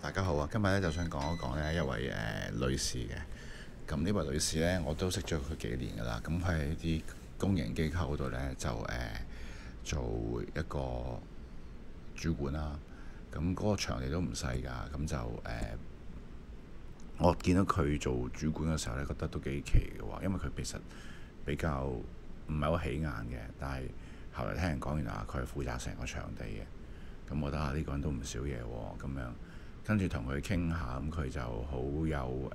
大家好啊！今日咧就想講一講呢一位女士嘅。咁呢位女士呢，我都識咗佢幾年噶啦。咁佢喺啲公營機構嗰度呢，就做一個主管啦。咁嗰個場地都唔細㗎。咁就我見到佢做主管嘅時候呢，覺得都幾奇嘅喎。因為佢其實比較唔係好起眼嘅，但係後來聽人講，原來佢係負責成個場地嘅。咁我覺得呢個人都唔少嘢喎，咁樣跟住同佢傾下，咁佢就好有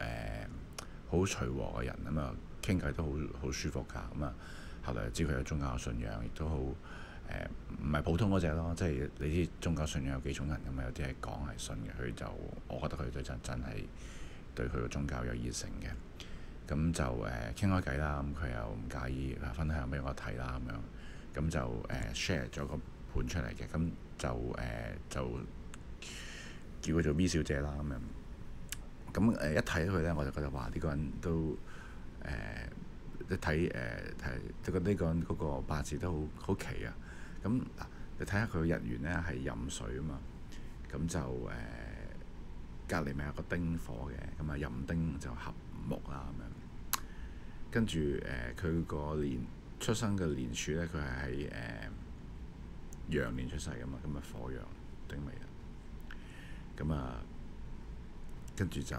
好隨和嘅人，咁啊傾偈都好舒服㗎。咁啊後來知佢有宗教信仰，亦都好唔係普通嗰隻咯，即係你知宗教信仰有幾種人㗎嘛，有啲係講係信嘅，佢就我覺得佢對真係對佢個宗教有熱誠嘅。咁就傾開偈啦，咁佢又唔介意分享俾我睇啦，咁就share 咗個盤出嚟嘅，咁就叫佢做 V 小姐啦，咁樣。咁一睇佢呢，我就覺得話呢個人都一睇就覺得呢個人嗰個八字都好奇啊。咁嗱，你睇下佢日元呢係壬水啊嘛，咁就隔離咪有個丁火嘅，咁啊壬丁就合木啦咁樣。跟住佢個年出生嘅年柱呢，佢係喺羊年出世㗎嘛，咁啊火羊丁未啦。咁啊，跟住就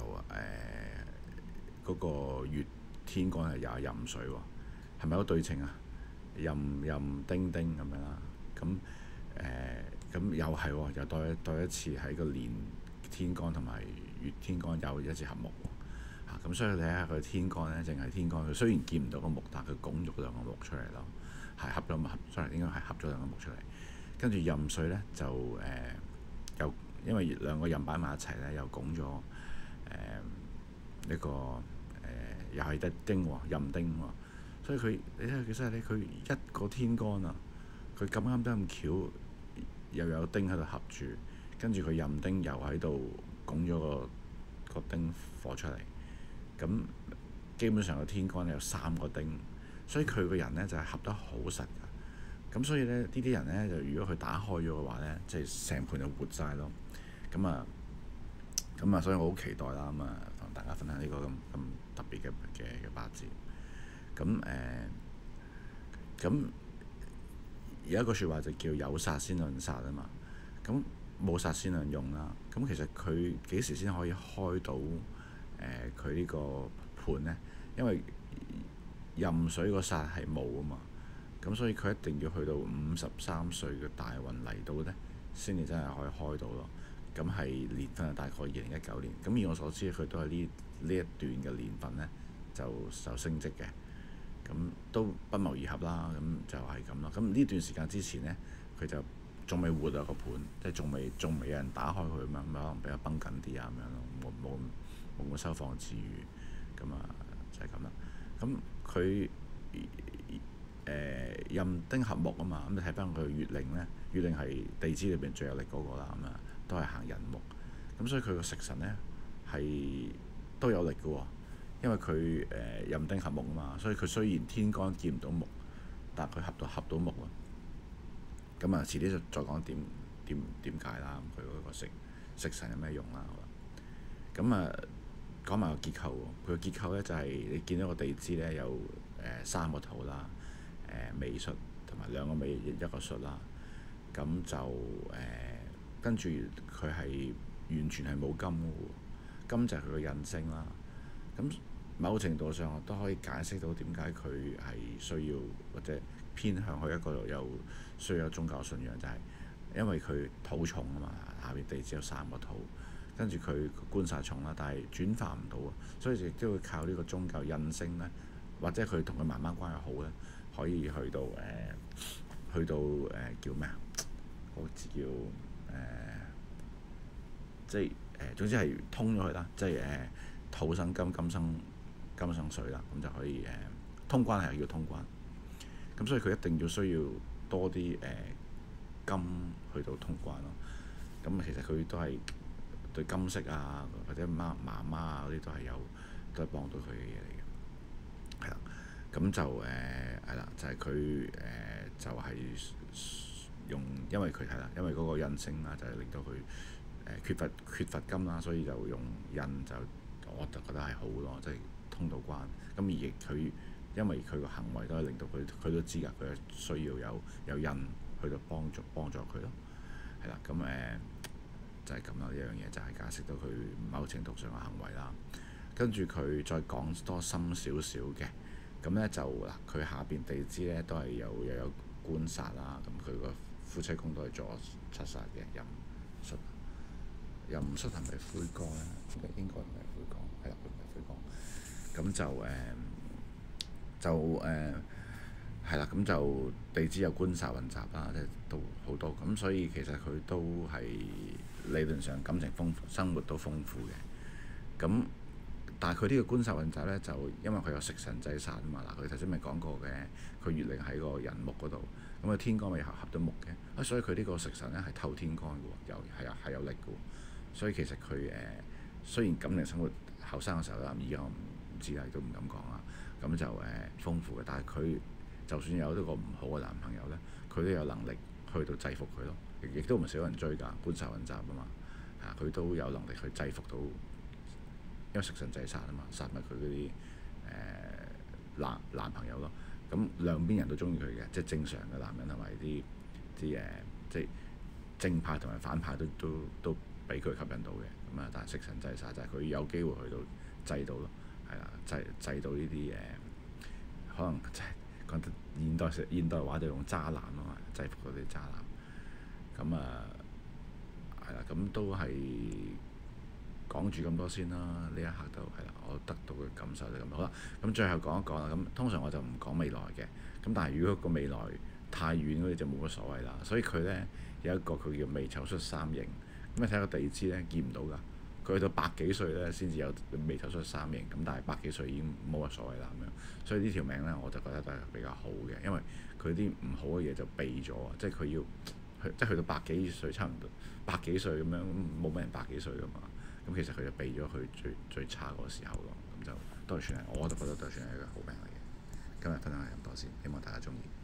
嗰個月天干係又係壬水喎，係咪好對稱啊？壬丁丁咁樣啦。咁又係喎，又多一次喺個年天干同埋月天干有一次合木喎。咁所以你睇下佢天干呢，淨係天干，佢雖然見唔到個木，但係佢拱咗兩個木出嚟咯，係合咗木，sorry，應該係合咗兩個木出嚟。跟住壬水呢，就又因為兩個壬擺埋一齊呢，又拱咗一個又係得丁喎，壬丁喎。所以佢你睇下幾犀利，佢一個天干啊，佢咁啱得咁巧，又有丁喺度合住，跟住佢壬丁又喺度拱咗個丁火出嚟。咁基本上個天干有三個丁，所以佢個人呢就係合得好實㗎。咁所以呢啲人呢，就如果佢打開咗嘅話呢，即係成盤就活晒咯。咁啊，所以我好期待啦。咁啊，同大家分享呢個咁特別嘅八字。咁有一個説話就叫有煞先論煞啊嘛。咁冇煞先論用啦。咁其實佢幾時先可以開到佢呢個盤呢？因為壬水個煞係冇啊嘛。咁所以佢一定要去到53歲嘅大運嚟到呢，先至真係可以開到咯。咁係年份係大概2019年。咁以我所知，佢都係呢一段嘅年份呢，就升職嘅。咁都不謀而合啦。咁就係咁咯。咁呢段時間之前呢，佢就仲未活啊個盤，即係仲未有人打開佢嘛，咁可能比較繃緊啲啊咁樣咯，冇咁收放自如。咁啊就係咁啦。咁佢壬丁合木啊嘛，咁你睇翻佢月令呢，月令係地支裏邊最有力嗰個啦，咁啊都係行寅木，咁所以佢個食神呢係都有力嘅喎。因為佢壬丁合木啊嘛，所以佢雖然天干見唔到木，但係佢合到木啊。咁啊，遲啲就再講點解啦。佢嗰個食神有咩用啦？好啦，咁啊講埋個結構喎。佢個結構呢，就係你見到個地支呢，有三個土啦。未戌同埋兩個未一個戌啦。咁就跟住佢係完全係冇金嘅喎，金就係佢個印星啦。咁某程度上都可以解釋到點解佢係需要或者偏向去一個有需要有宗教信仰，就係因為佢土重啊嘛，下邊地支有三個土，跟住佢官煞重啦，但係轉化唔到啊，所以亦都要靠呢個宗教印星咧，或者佢同佢媽媽關係好咧，可以去到叫咩啊？嗰個字叫即係總之係通咗佢啦，即係土生金，金生水啦，咁就可以通關係叫通關。咁所以佢一定要需要多啲金去到通關咯。咁其實佢都係對金色啊，或者媽媽啊嗰啲都係幫到佢嘅嘢嚟嘅。係啦，咁就係啦，就係佢就係用，因為佢係啦，因為嗰個印星啦，就係令到佢缺乏金啦，所以就用印就我就覺得係好咯，即係通到關。咁而亦佢因為佢個行為都係令到佢都知㗎，佢係需要有印去到幫助佢咯。係啦，咁就係咁啦。呢樣嘢就係解釋到佢某程度上嘅行為啦。跟住佢再講多深少少嘅，咁呢就嗱，佢下邊地支呢都係又有官殺啦。咁佢個夫妻宮都係坐七殺嘅，壬戌係咪灰光呢？應該唔係灰光，係啦，佢唔係灰光。咁係啦，咁就地支有官殺混雜啦，即係都好多。咁所以其實佢都係理論上感情豐富，生活都豐富嘅。咁但係佢呢個官殺混雜呢，就因為佢有食神制殺啊嘛。嗱，佢頭先咪講過嘅，佢月令喺個人木嗰度，咁佢天干咪合到木嘅，所以佢呢個食神呢係透天干嘅喎，係有力嘅喎。所以其實佢雖然感情生活後生嘅時候啦，而家我唔知啦，亦都唔敢講啦。咁就豐富嘅，但係佢就算有一個唔好嘅男朋友呢，佢都有能力去到制服佢咯。亦都唔少人追㗎，官殺混雜啊嘛。佢都有能力去制服到，因為食神制殺啊嘛，殺埋佢嗰啲男朋友咯。咁兩邊人都中意佢嘅，即係正常嘅男人同埋啲即係正派同埋反派都俾佢吸引到嘅。咁啊，但係食神制殺就係佢有機會去到制到咯，係啦，制到呢啲可能即係講得現代話就用渣男啊嘛，制服嗰啲渣男。咁係啦，咁都係講住咁多先啦。呢一刻都係啦，我得到嘅感受就咁好啦。咁最後講一講啦。咁通常我就唔講未來嘅。咁但係如果個未來太遠嗰啲就冇乜所謂啦。所以佢呢，有一個佢叫未丑戌三刑。咁你睇個地支呢，見唔到㗎。佢去到百幾歲呢，先至有未丑戌三刑。咁但係百幾歲已經冇乜所謂啦咁樣。所以呢條命呢，我就覺得都係比較好嘅，因為佢啲唔好嘅嘢就避咗，即係佢要即係去到百幾歲，差唔多百幾歲咁樣，冇乜人百幾歲㗎嘛。咁其實佢就避咗佢最差嗰個時候咯。咁就都係算係，我都覺得都係算係一個好命嚟嘅。今日分享係咁多先，希望大家鍾意。